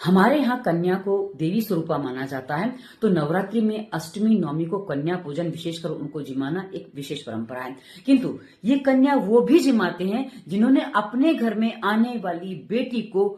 हमारे यहाँ कन्या को देवी स्वरूपा माना जाता है, तो नवरात्रि में अष्टमी नवमी को कन्या पूजन विशेषकर उनको जिमाना एक विशेष परंपरा है। किंतु ये कन्या वो भी जिमाते हैं जिन्होंने अपने घर में आने वाली बेटी को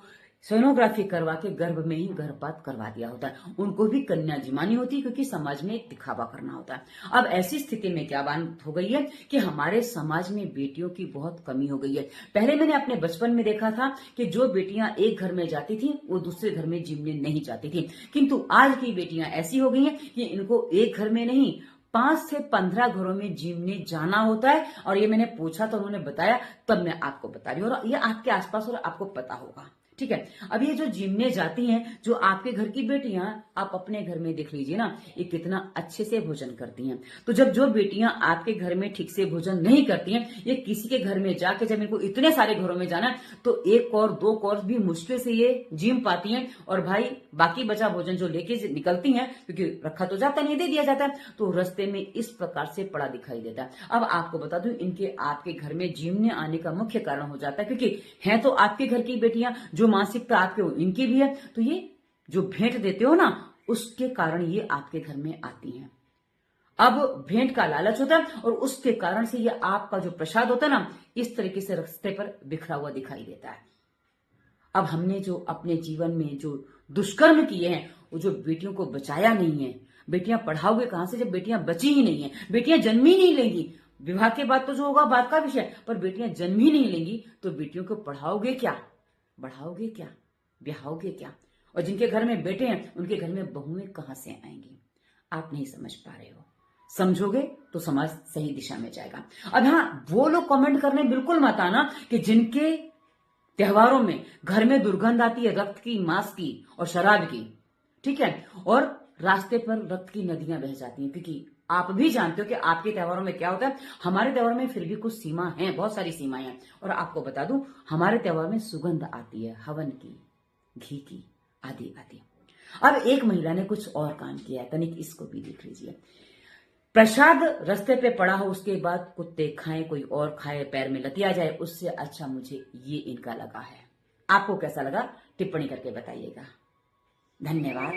सोनोग्राफी करवा के गर्भ में ही गर्भपात करवा दिया होता है, उनको भी कन्या जिमानी होती है, क्योंकि समाज में एक दिखावा करना होता है। अब ऐसी स्थिति में क्या बात हो गई है कि हमारे समाज में बेटियों की बहुत कमी हो गई है। पहले मैंने अपने बचपन में देखा था कि जो बेटियां एक घर में जाती थी वो दूसरे घर में जिमने नहीं जाती थी, किंतु आज की बेटियां ऐसी हो गई हैं कि इनको एक घर में नहीं 5 से 15 घरों में जिमने जाना होता है। और ये मैंने पूछा तो उन्होंने बताया, तब मैं आपको बता रही हूँ, और ये आपके आसपास और आपको पता होगा। ठीक है, अब ये जो जिमने जाती हैं, जो आपके घर की बेटियां, आप अपने घर में देख लीजिए ना, ये कितना अच्छे से भोजन करती हैं। तो जब जो बेटियां आपके घर में ठीक से भोजन नहीं करती हैं, ये किसी के घर में जाके जब इनको इतने सारे घरों में जाना है तो 1 और 2 कोर्स भी मुश्किल से ये जिम पाती हैं। और भाई बाकी बचा भोजन जो लेके निकलती हैं, क्योंकि रखा तो जाता नहीं, दे दिया जाता है, तो रास्ते में इस प्रकार से पड़ा दिखाई देता है। अब आपको बता दूं, इनके आपके घर में जिमने आने का मुख्य कारण हो जाता है, क्योंकि हैं तो आपके घर की बेटियां, जो मानसिकता आपके इनकी भी है, तो ये जो भेंट देते हो ना, उसके कारण ये आपके घर में आती हैं। अब भेंट का लालच होता है और उसके कारण से ये आपका जो प्रसाद होता है ना, इस तरीके से रास्ते पर बिखरा हुआ दिखाई देता है। अब हमने जो अपने जीवन में जो दुष्कर्म किए हैं, वो जो बेटियों को बचाया नहीं है। बेटियां पढ़ाओगे कहां से जब बेटियां बची ही नहीं है, बेटियां जन्म ही नहीं लेंगी। विवाह के बाद तो जो होगा बात का विषय, पर बेटियां जन्म ही नहीं लेंगी तो बेटियों को पढ़ाओगे क्या, बढ़ाओगे क्या, ब्याहोगे क्या? और जिनके घर में बेटे हैं उनके घर में बहुएं कहां से आएंगी? आप नहीं समझ पा रहे हो। समझोगे तो समाज सही दिशा में जाएगा। अब हाँ, वो लोग कमेंट करने बिल्कुल मत आना कि जिनके त्योहारों में घर में दुर्गंध आती है रक्त की, मांस की और शराब की, ठीक है, और रास्ते पर रक्त की नदियां बह जाती हैं, क्योंकि आप भी जानते हो कि आपके त्योहारों में क्या होता है। हमारे त्योहार में फिर भी कुछ सीमा है, बहुत सारी सीमाएं हैं। और आपको बता दूं, हमारे त्योहार में सुगंध आती है हवन की, घी की, आदि आदि। अब एक महिला ने कुछ और काम किया है, तनिक इसको भी देख लीजिए। प्रसाद रास्ते पे पड़ा हो, उसके बाद कुत्ते खाएं, कोई और खाए, पैर में लतिया जाए, उससे अच्छा मुझे ये इनका लगा है। आपको कैसा लगा टिप्पणी करके बताइएगा। धन्यवाद।